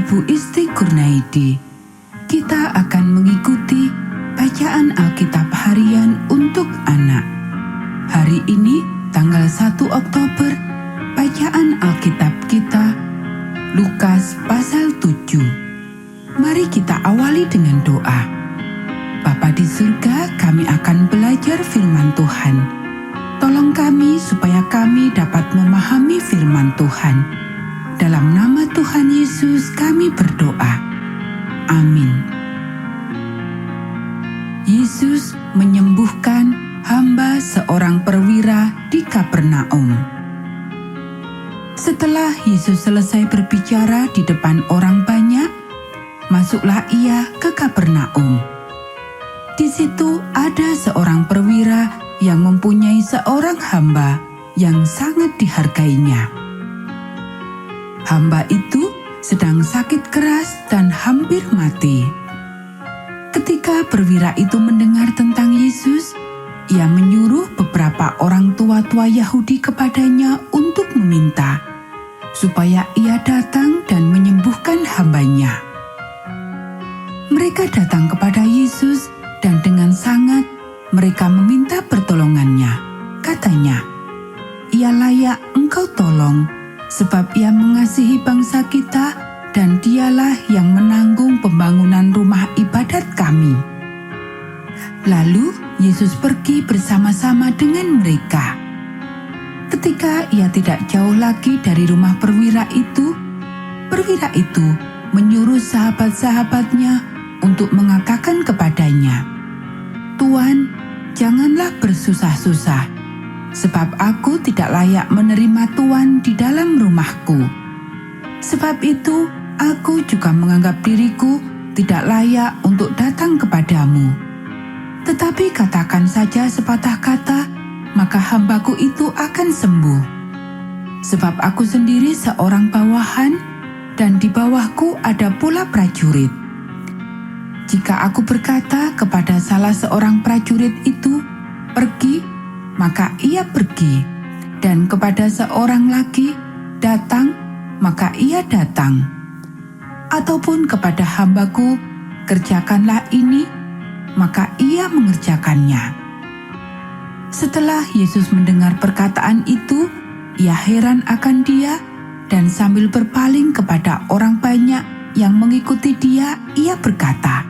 Ibu Isti Kurnaidi. Kita akan mengikuti bacaan Alkitab harian untuk anak. Hari ini tanggal 1 Oktober, bacaan Alkitab kita Lukas pasal 7. Mari kita awali dengan doa. Bapa di surga, kami akan belajar firman Tuhan. Tolong kami supaya kami dapat memahami firman Tuhan. Dalam nama Tuhan Yesus kami berdoa. Amin. Yesus menyembuhkan hamba seorang perwira di Kapernaum. Setelah Yesus selesai berbicara di depan orang banyak, masuklah ia ke Kapernaum. Di situ ada seorang perwira yang mempunyai seorang hamba yang sangat dihargainya. Hamba itu sedang sakit keras dan hampir mati. Ketika perwira itu mendengar tentang Yesus, ia menyuruh beberapa orang tua-tua Yahudi kepadanya untuk meminta supaya ia datang dan menyembuhkan hambanya. Mereka datang kepada Yesus dan dengan sangat mereka meminta pertolongannya. Katanya, "Ia layak engkau tolong, sebab ia mengasihi bangsa kita dan dialah yang menanggung pembangunan rumah ibadat kami." Lalu Yesus pergi bersama-sama dengan mereka. Ketika ia tidak jauh lagi dari rumah perwira itu menyuruh sahabat-sahabatnya untuk mengatakan kepadanya, "Tuan, janganlah bersusah-susah, sebab aku tidak layak menerima Tuan di dalam rumahku. Sebab itu, aku juga menganggap diriku tidak layak untuk datang kepadamu. Tetapi katakan saja sepatah kata, maka hambaku itu akan sembuh. Sebab aku sendiri seorang bawahan, dan di bawahku ada pula prajurit. Jika aku berkata kepada salah seorang prajurit itu, 'Pergi,' maka ia pergi, dan kepada seorang lagi, 'Datang,' maka ia datang. Ataupun kepada hambaku, 'Kerjakanlah ini,' maka ia mengerjakannya." Setelah Yesus mendengar perkataan itu, ia heran akan dia, dan sambil berpaling kepada orang banyak yang mengikuti dia, ia berkata,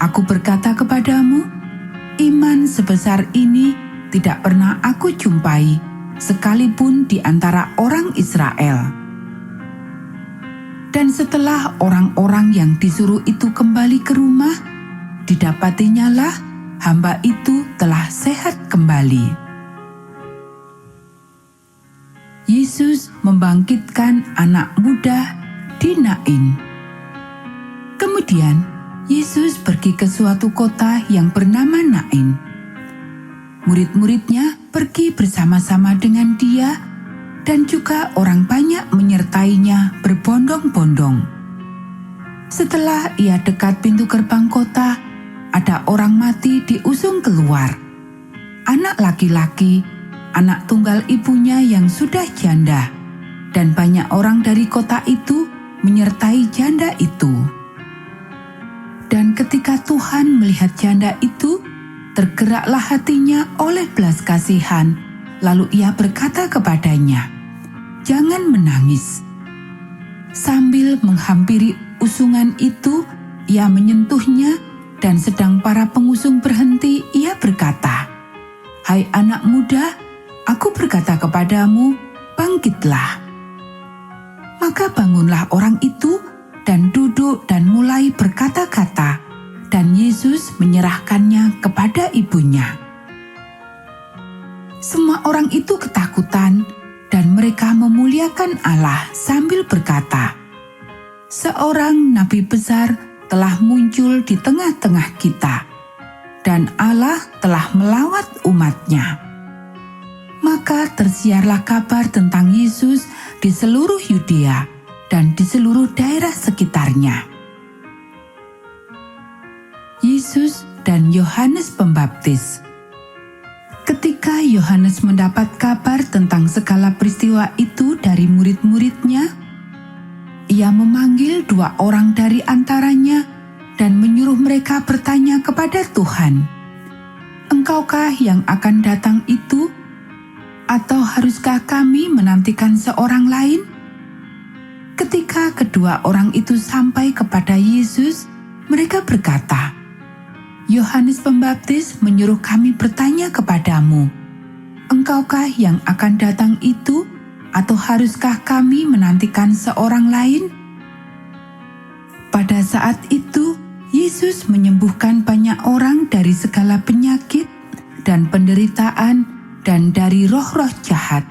"Aku berkata kepadamu, iman sebesar ini tidak pernah aku jumpai, sekalipun di antara orang Israel." Dan setelah orang-orang yang disuruh itu kembali ke rumah, didapatinya lah hamba itu telah sehat kembali. Yesus membangkitkan anak muda di Nain. Kemudian Yesus pergi ke suatu kota yang bernama Nain. Murid-muridnya pergi bersama-sama dengan dia, dan juga orang banyak menyertainya berbondong-bondong. Setelah ia dekat pintu gerbang kota, ada orang mati diusung keluar. Anak laki-laki, anak tunggal ibunya yang sudah janda, dan banyak orang dari kota itu menyertai janda itu. Dan ketika Tuhan melihat janda itu, tergeraklah hatinya oleh belas kasihan. Lalu ia berkata kepadanya, "Jangan menangis." Sambil menghampiri usungan itu, ia menyentuhnya, dan sedang para pengusung berhenti, ia berkata, "Hai anak muda, aku berkata kepadamu, bangkitlah." Maka bangunlah orang itu, dan duduk dan mulai berkata-kata, dan Yesus menyerahkannya kepada ibunya. Semua orang itu ketakutan, dan mereka memuliakan Allah sambil berkata, "Seorang nabi besar telah muncul di tengah-tengah kita, dan Allah telah melawat umat-Nya." Maka tersiarlah kabar tentang Yesus di seluruh Yudea dan di seluruh daerah sekitarnya. Yesus dan Yohanes Pembaptis. Ketika Yohanes mendapat kabar tentang segala peristiwa itu dari murid-muridnya, ia memanggil 2 orang dari antaranya dan menyuruh mereka bertanya kepada Tuhan, "Engkaukah yang akan datang itu? Atau haruskah kami menantikan seorang lain?" Ketika kedua orang itu sampai kepada Yesus, mereka berkata, "Yohanes Pembaptis menyuruh kami bertanya kepadamu, Engkaukah yang akan datang itu? Atau haruskah kami menantikan seorang lain?" Pada saat itu, Yesus menyembuhkan banyak orang dari segala penyakit dan penderitaan dan dari roh-roh jahat,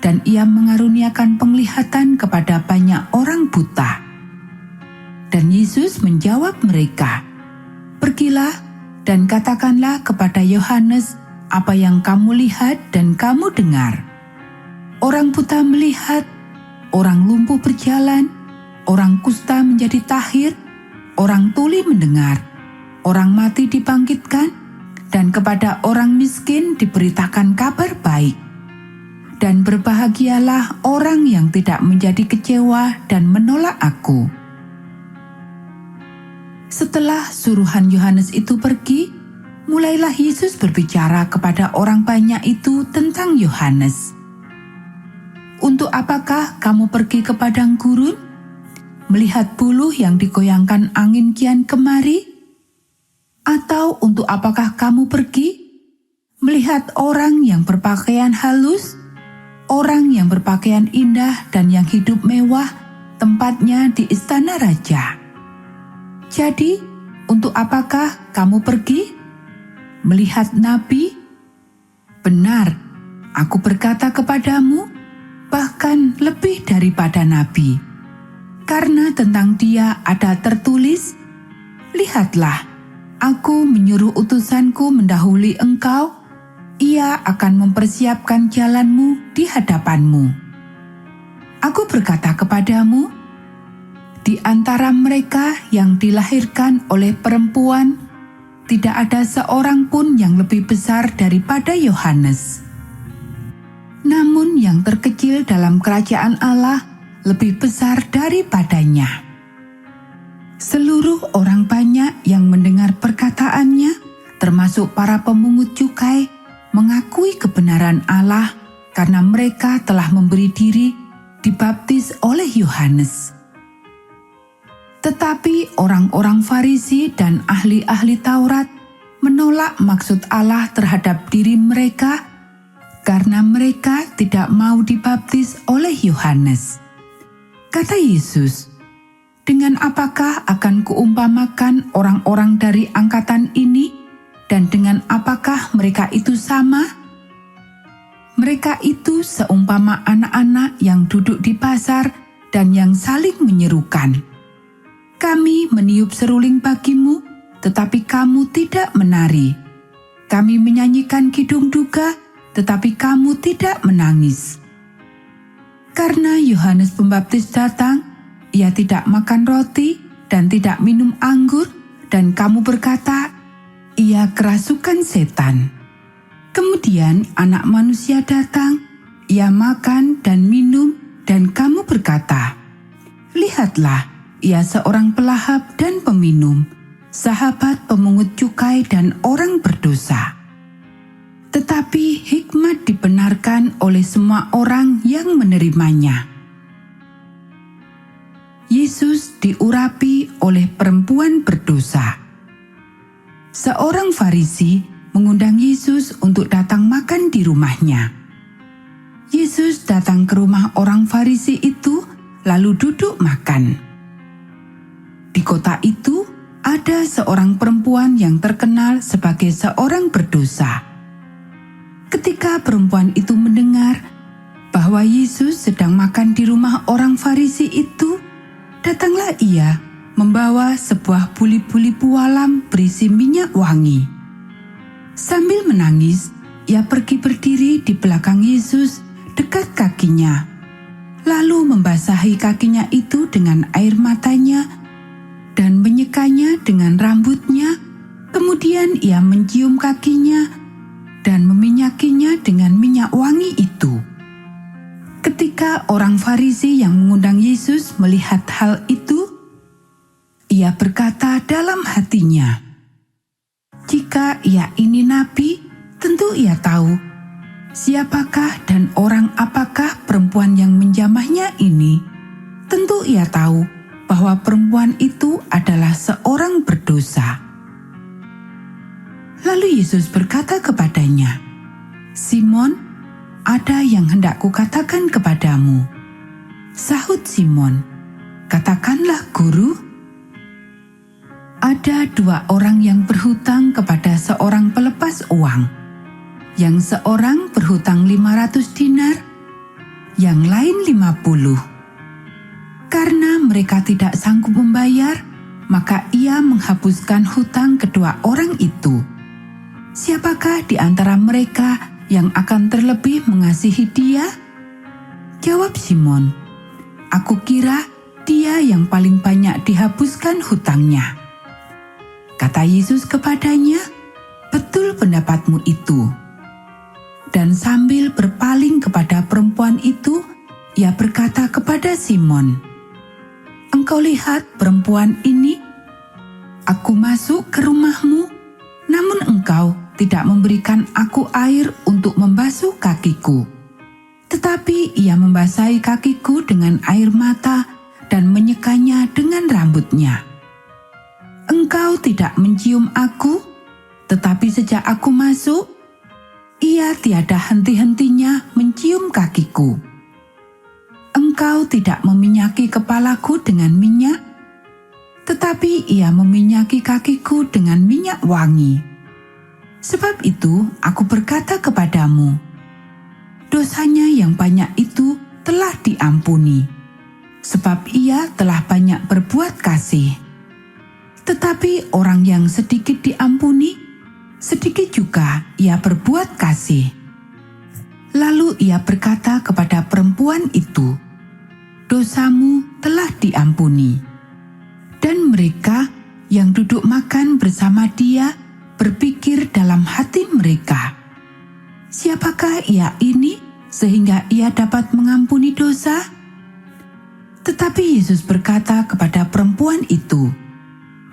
dan ia mengaruniakan penglihatan kepada banyak orang buta. Dan Yesus menjawab mereka, "Pergilah dan katakanlah kepada Yohanes apa yang kamu lihat dan kamu dengar. Orang buta melihat, orang lumpuh berjalan, orang kusta menjadi tahir, orang tuli mendengar, orang mati dibangkitkan, dan kepada orang miskin diberitakan kabar baik. Dan berbahagialah orang yang tidak menjadi kecewa dan menolak Aku." Setelah suruhan Yohanes itu pergi, mulailah Yesus berbicara kepada orang banyak itu tentang Yohanes. "Untuk apakah kamu pergi ke padang gurun? Melihat buluh yang digoyangkan angin kian kemari? Atau untuk apakah kamu pergi? Melihat orang yang berpakaian halus? Orang yang berpakaian indah dan yang hidup mewah, tempatnya di istana raja. Jadi, untuk apakah kamu pergi? Melihat nabi? Benar, Aku berkata kepadamu, bahkan lebih daripada nabi. Karena tentang dia ada tertulis, lihatlah, Aku menyuruh utusanku mendahului engkau, ia akan mempersiapkan jalanmu di hadapanmu. Aku berkata kepadamu, di antara mereka yang dilahirkan oleh perempuan, tidak ada seorang pun yang lebih besar daripada Yohanes. Namun yang terkecil dalam kerajaan Allah lebih besar daripadanya. Seluruh orang banyak yang mendengar perkataannya, termasuk para pemungut cukai, mengakui kebenaran Allah karena mereka telah memberi diri dibaptis oleh Yohanes. Tetapi orang-orang Farisi dan ahli-ahli Taurat menolak maksud Allah terhadap diri mereka karena mereka tidak mau dibaptis oleh Yohanes. Kata Yesus, "Dengan apakah akan kuumpamakan orang-orang dari angkatan ini? Dan dengan apakah mereka itu sama? Mereka itu seumpama anak-anak yang duduk di pasar dan yang saling menyerukan, 'Kami meniup seruling bagimu, tetapi kamu tidak menari. Kami menyanyikan kidung duga, tetapi kamu tidak menangis.' Karena Yohanes Pembaptis datang, ia tidak makan roti dan tidak minum anggur, dan kamu berkata, ia kerasukan setan. Kemudian anak manusia datang, ia makan dan minum, dan kamu berkata, lihatlah, ia seorang pelahap dan peminum, sahabat pemungut cukai dan orang berdosa. Tetapi hikmat dibenarkan oleh semua orang yang menerimanya." Yesus diurapi oleh perempuan berdosa. Seorang Farisi mengundang Yesus untuk datang makan di rumahnya. Yesus datang ke rumah orang Farisi itu, lalu duduk makan. Di kota itu ada seorang perempuan yang terkenal sebagai seorang berdosa. Ketika perempuan itu mendengar bahwa Yesus sedang makan di rumah orang Farisi itu, datanglah ia membawa sebuah buli-buli pualam berisi minyak wangi. Sambil menangis, ia pergi berdiri di belakang Yesus dekat kakinya, lalu membasahi kakinya itu dengan air matanya dan menyekanya dengan rambutnya. Kemudian ia mencium kakinya dan meminyakinya dengan minyak wangi itu. Ketika Ketika orang Farisi yang mengundang Yesus melihat hal itu, ia berkata dalam hatinya, "Jika ia ini nabi, tentu ia tahu siapakah dan orang apakah perempuan yang menjamahnya ini. Tentu ia tahu bahwa perempuan itu adalah seorang berdosa." Lalu Yesus berkata kepadanya, "Simon, ada yang hendak kukatakan kepadamu." Sahut Simon, "Katakanlah, Guru." Ada 2 orang yang berhutang kepada seorang pelepas uang. Yang seorang berhutang 500 dinar, yang lain 50. Karena mereka tidak sanggup membayar, maka ia menghapuskan hutang kedua orang itu. Siapakah di antara mereka yang akan terlebih mengasihi dia? Jawab Simon, "Aku kira dia yang paling banyak dihapuskan hutangnya." Kata Yesus kepadanya, "Betul pendapatmu itu." Dan sambil berpaling kepada perempuan itu, ia berkata kepada Simon, "Engkau lihat perempuan ini? Aku masuk ke rumahmu, namun engkau tidak memberikan aku air untuk membasuh kakiku. Tetapi ia membasahi kakiku dengan air mata dan menyekanya dengan rambutnya. Engkau tidak mencium aku, tetapi sejak aku masuk, ia tiada henti-hentinya mencium kakiku. Engkau tidak meminyaki kepalaku dengan minyak, tetapi ia meminyaki kakiku dengan minyak wangi. Sebab itu aku berkata kepadamu, dosanya yang banyak itu telah diampuni, sebab ia telah banyak berbuat kasih. Tetapi orang yang sedikit diampuni, sedikit juga ia berbuat kasih." Lalu ia berkata kepada perempuan itu, "Dosamu telah diampuni." Dan mereka yang duduk makan bersama dia berpikir dalam hati mereka, "Siapakah ia ini sehingga ia dapat mengampuni dosa?" Tetapi Yesus berkata kepada perempuan itu,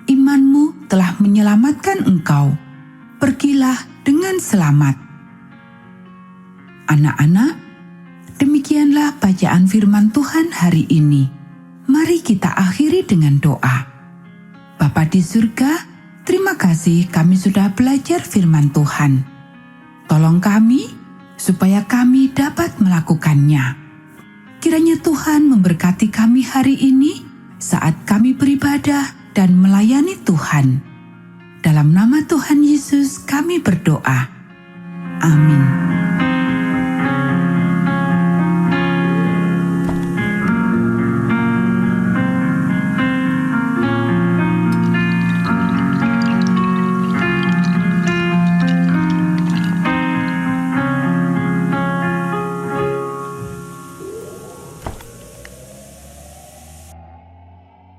"Imanmu telah menyelamatkan engkau. Pergilah dengan selamat." Anak-anak, demikianlah bacaan firman Tuhan hari ini. Mari kita akhiri dengan doa. Bapa di surga, terima kasih kami sudah belajar firman Tuhan. Tolong kami supaya kami dapat melakukannya. Kiranya Tuhan memberkati kami hari ini saat kami beribadah dan melayani Tuhan. Dalam nama Tuhan Yesus kami berdoa. Amin.